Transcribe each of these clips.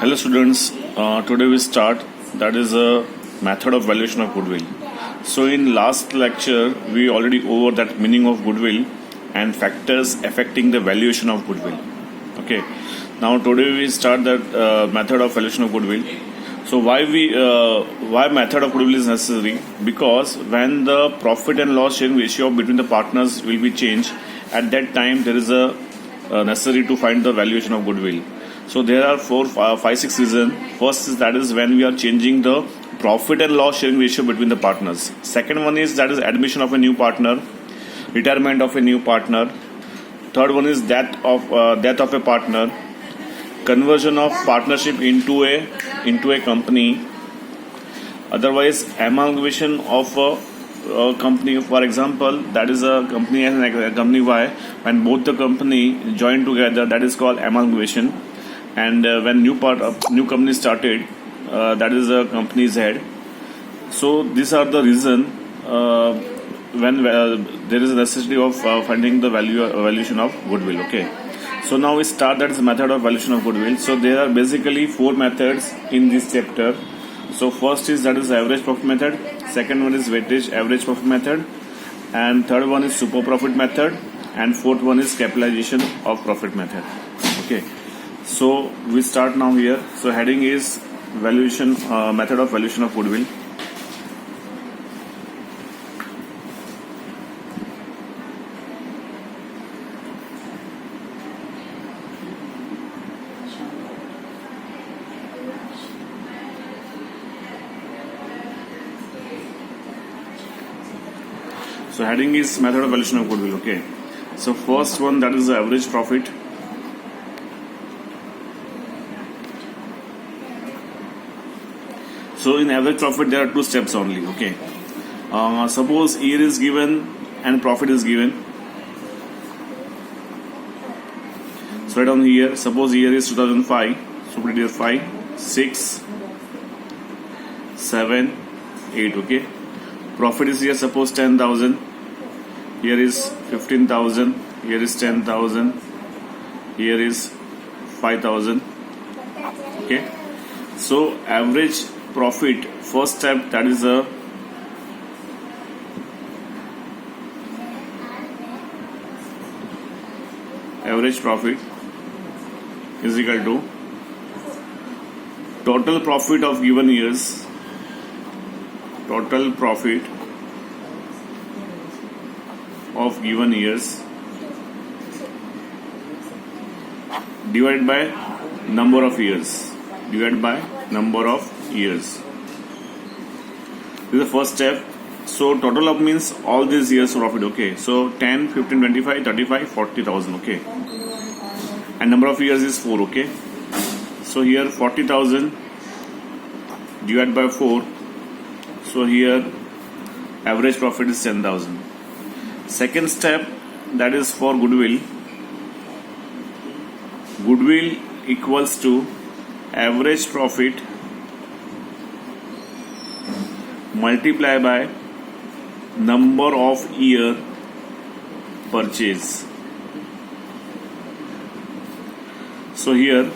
Hello students, today we start that is a method of valuation of goodwill. So in last lecture we already over that meaning of goodwill and factors affecting the valuation of goodwill. Okay, now today we start that method of valuation of goodwill. So why method of goodwill is necessary? Because when the profit and loss sharing ratio between the partners will be changed, at that time there is a necessary to find the valuation of goodwill. So there are 6 reasons. First is that is when we are changing the profit and loss sharing ratio between the partners. Second one is that is admission of a new partner, retirement of a new partner. Third one is death of a partner, conversion of partnership into a company. Otherwise, amalgamation of a company. For example, that is a company and a company Y. When both the company join together, that is called amalgamation. And when new company started, that is a company Z. So these are the reason when there is a necessity of finding the valuation of goodwill. Okay, so now we start that is the method of valuation of goodwill. So there are basically 4 methods in this chapter. So first is that is average profit method, second one is weightage average profit method, and third one is super profit method, and fourth one is capitalization of profit method. Okay, so we start now here. So heading is valuation method of valuation of goodwill. So heading is method of valuation of goodwill. Okay, so first one, that is the average profit. So in average profit there are 2 steps only. Okay, suppose year is given and profit is given. So right on here, suppose year is 2005. So put it here 5, 6, 7, 8. Okay, profit is here suppose 10,000. Here is 15,000. Here is 10,000. Here is 5,000. Okay, so average profit, first step, that is a average profit is equal to total profit of given years, total profit of given years divided by number of years, divided by number of years. This is the first step. So total of means all these years profit. Okay, so 10, 15, 25, 35, 40,000. Okay, and number of years is 4. Okay, so here 40,000 divided by 4. So here average profit is 10,000. Second step, that is for goodwill. Goodwill equals to average profit multiply by number of year purchase. So here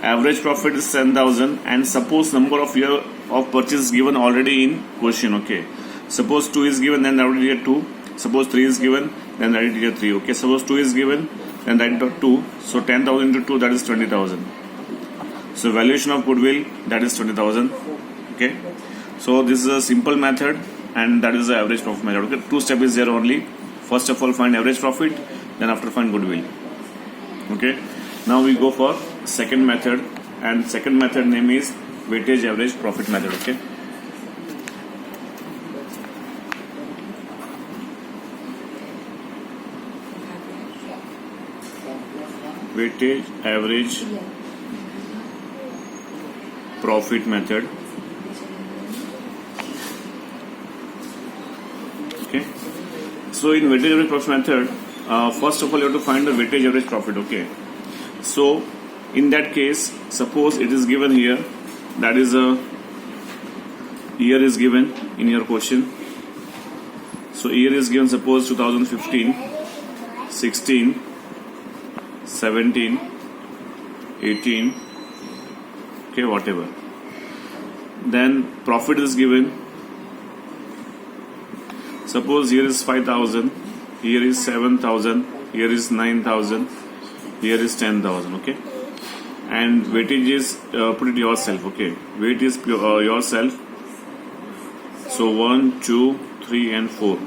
average profit is 10,000 and suppose number of year of purchase given already in question. Okay, suppose 2 is given, then write here 2. Suppose 3 is given, then write here 3. Okay, suppose 2 is given, then write 2. So 10,000 into 2, that is 20,000. So valuation of goodwill, that is 20,000. Okay, so this is a simple method and that is the average profit method. Okay, 2 steps is there only. First of all find average profit, then after find goodwill. Okay, now we go for second method, and second method name is weightage average profit method. Okay, weightage average profit method. Okay, so in weightage average profit method, first of all you have to find the weightage average profit. Okay, so in that case, suppose it is given here, that is a year is given in your question. So year is given suppose 2015, 16, 17, 18, Okay, whatever. Then profit is given. Suppose here is 5,000, here is 7,000, here is 9,000, here is 10,000. Okay, and weightage is put it yourself. Okay, weight is yourself. So 1, 2, 3, and 4.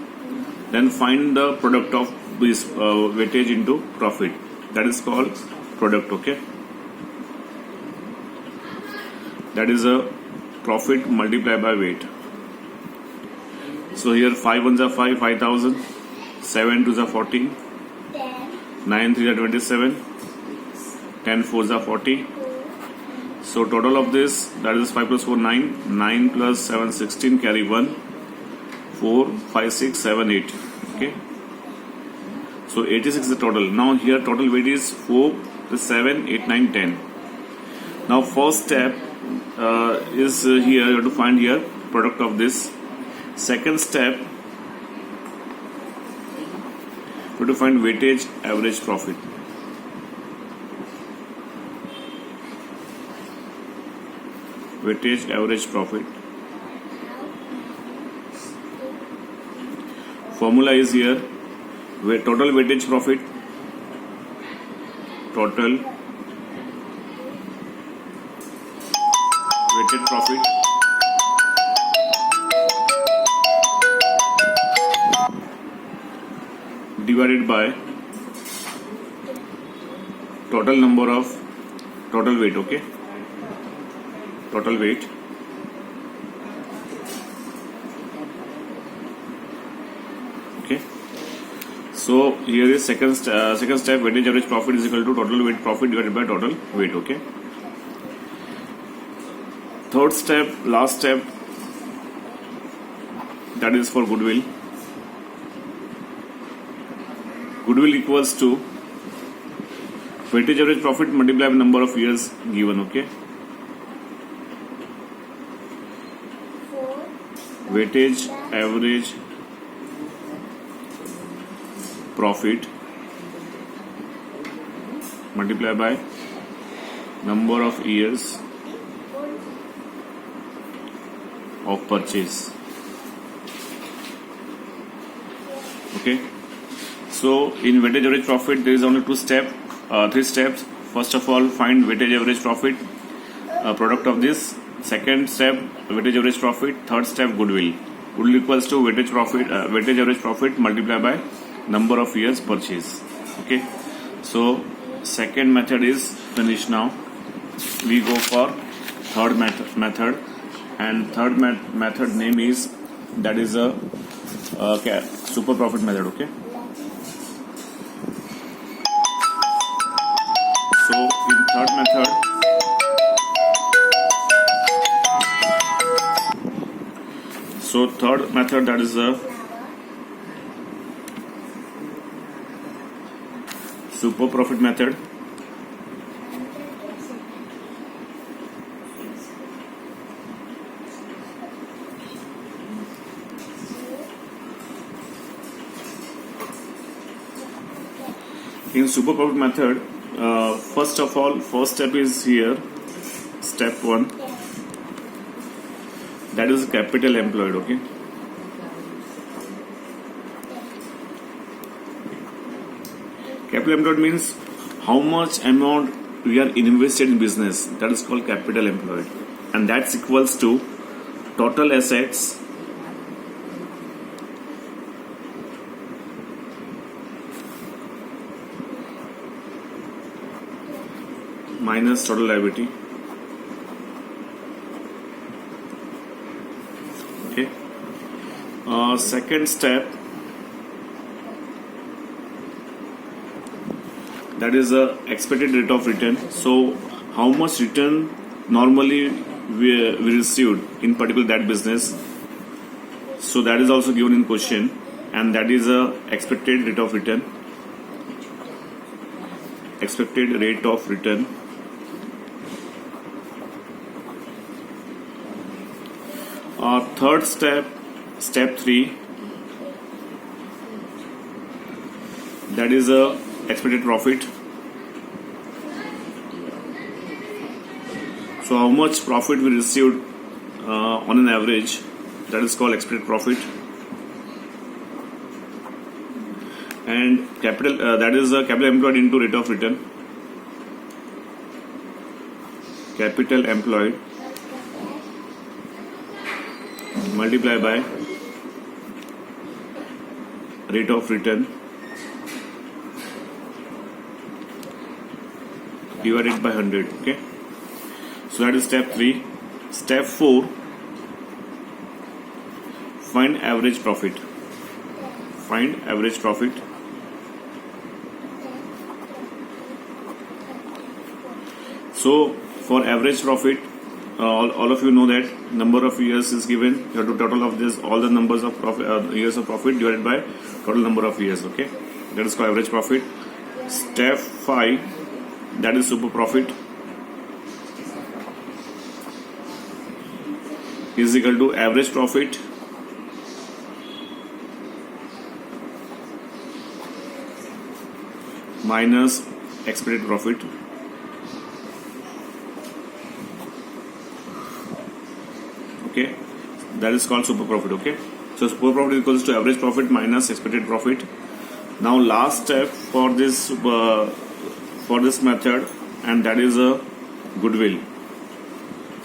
Then find the product of this weightage into profit. That is called product. Okay, that is a profit multiplied by weight. So here 5 ones are 5, 5,000, 7 twos are 40, 9 threes are 27, 10 fours are 40. So total of this, that is 5 plus 4, 9, 9 plus 7, 16, carry 1, 4, 5, 6, 7, 8. Okay. So 86 is the total. Now here total weight is 4 plus 7, 8, 9, 10. Now first step is here, you have to find here product of this. Second step, you have to find weightage average profit. Weightage average profit. Formula is here, where total weightage profit, total weighted profit divided by total number of total weight. Okay, total weight. Okay, so here is second step, weightage average profit is equal to total weight profit divided by total weight. Okay, third step, last step, that is for goodwill. Goodwill equals to weightage average profit multiplied by number of years given. Okay, weightage average profit multiplied by number of years of purchase. Okay, so in weightage average profit there is only three steps. First of all, find weightage average profit, product of this. Second step, weightage average profit. Third step, goodwill. Goodwill equals to weightage average profit multiplied by number of years purchase. Okay, so second method is finished. Now we go for third method, and third method name is, that is a super profit method. Okay, so in third method, that is a super profit method. In super profit method, first of all, first step is here, step 1, that is capital employed. Okay, capital employed means how much amount we are invested in business. That is called capital employed, and that's equals to total assets minus total liability. Okay, second step, that is a expected rate of return. So how much return normally we received in particular that business. So that is also given in question, and that is a expected rate of return. Expected rate of return. Third step, step 3, that is a expected profit. So how much profit we received on an average, that is called expected profit. And capital, that is capital employed into rate of return. Capital employed multiply by rate of return divided by 100. Okay, so that is step 3. Step 4, find average profit. Find average profit. So for average profit, all of you know that number of years is given. You have to total of this, all the numbers of profit, years of profit divided by total number of years. Okay, that is called average profit. Step 5, that is super profit, is equal to average profit minus expected profit. Okay, that is called super profit. Okay, so super profit equals to average profit minus expected profit. Now last step for this method, and that is a goodwill.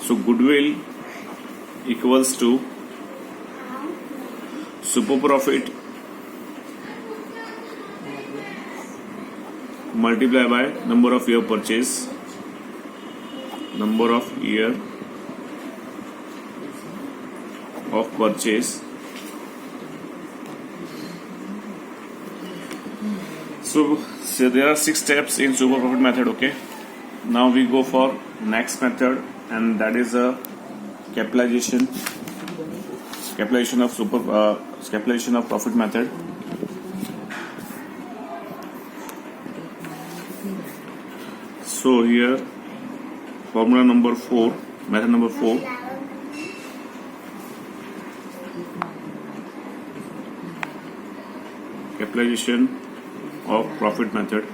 So goodwill equals to super profit multiply by number of year purchase, number of year of purchase. So there are 6 steps in super profit method. Okay, now we go for next method, and that is a capitalization of profit method. So here formula number 4, method number 4, capitalization of profit method.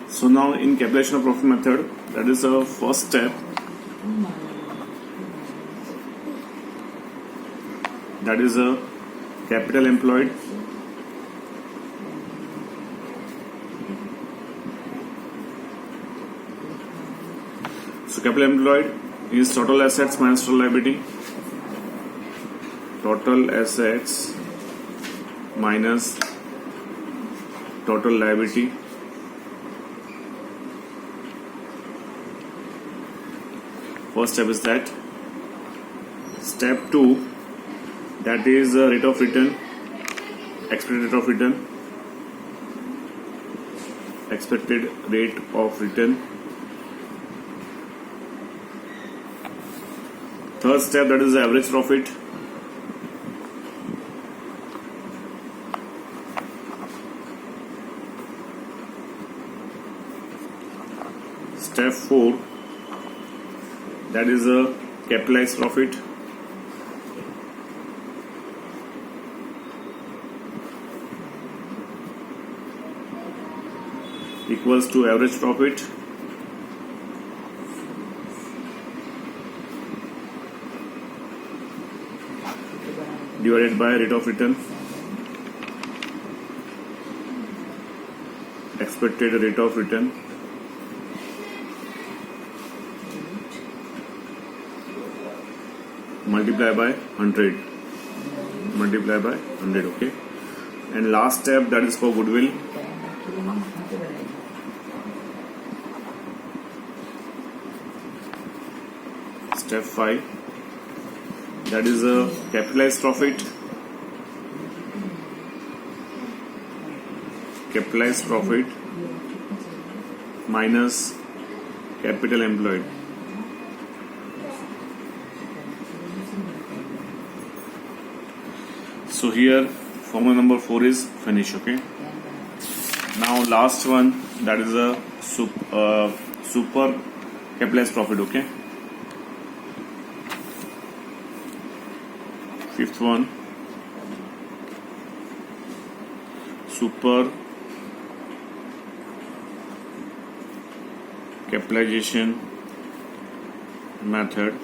So now in capitalization of profit method, that is the first step, that is a capital employed So capital employed is total assets minus total liability. Total assets minus total liability. First step is that. Step 2, that is rate of return, expected rate of return, expected rate of return. Third step, that is the average profit. Step 4, that is a capitalized profit. Equals to average profit divided by rate of return, expected rate of return, multiply by 100, okay. And last step, that is for goodwill. Step 5, that is a capitalized profit, minus capital employed. So here formula number 4 is finished, okay. Now last one, that is a super capitalized profit, okay. Fifth one, super capitalization method.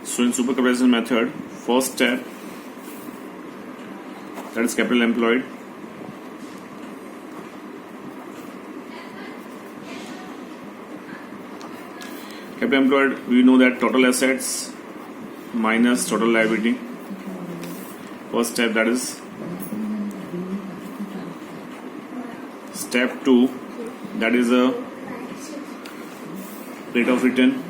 So in super capitalization method, first step, that is capital employed. Capital employed, we know that total assets minus total liability. First step, that is. Step 2, that is a rate of return,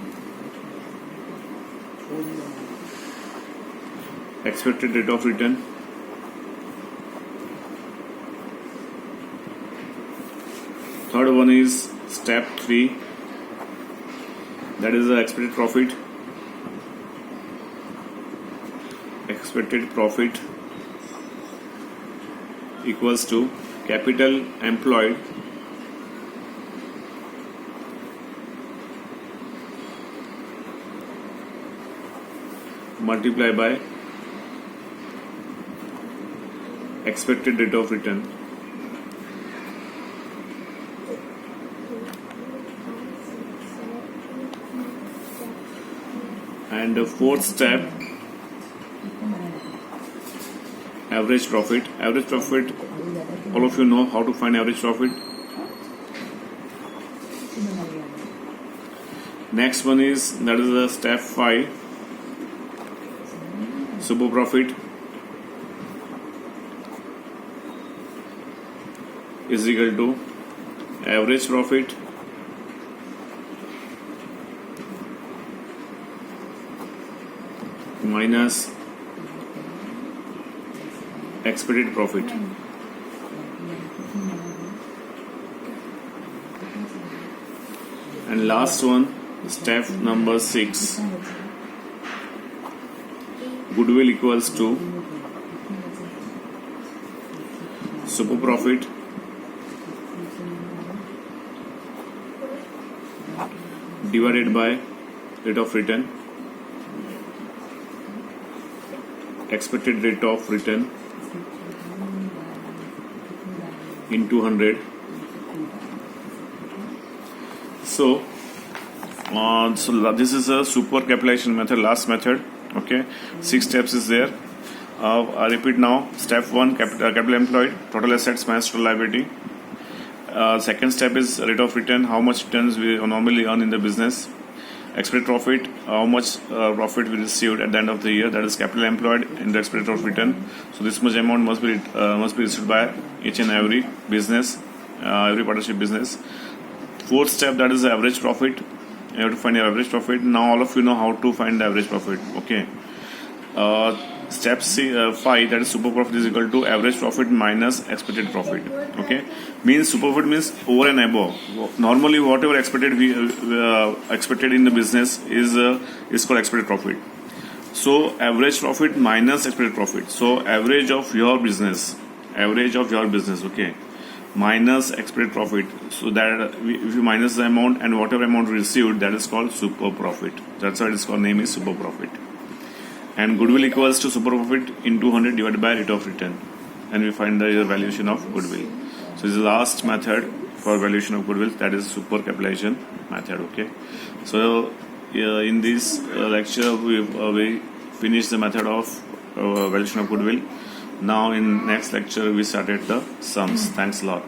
expected rate of return. Third one is step 3, that is the expected profit. Expected profit equals to capital employed multiplied by expected rate of return. And the fourth step, average profit. Average profit, all of you know how to find average profit. Next one is, that is the step 5, super profit is equal to average profit minus expected profit. And last one, step number 6, goodwill equals to super profit divided by rate of return, expected rate of return into 100. So this is a super capitalization method, last method. Okay, 6 steps is there. I repeat now. Step 1, capital employed, total assets minus total liability. Second step is rate of return, how much returns we normally earn in the business. Expected profit, how much profit we received at the end of the year, that is capital employed in the expected rate of return. So this much amount must be received by each and every business, every partnership business. Fourth step, that is the average profit. You have to find your average profit. Now all of you know how to find the average profit. Okay. Step 5, that is super profit is equal to average profit minus expected profit. Okay, means super profit means over and above. Normally, whatever expected expected in the business is called expected profit. So average profit minus expected profit. So average of your business. Okay, minus expected profit. So that if you minus the amount and whatever amount received, that is called super profit. That's why it's called, name is super profit. And goodwill equals to super profit into 100 divided by rate of return, and we find the valuation of goodwill. So this is the last method for valuation of goodwill, that is super capitalization method. Okay, so in this lecture we finished the method of valuation of goodwill. Now in next lecture we started the sums. Thanks a lot.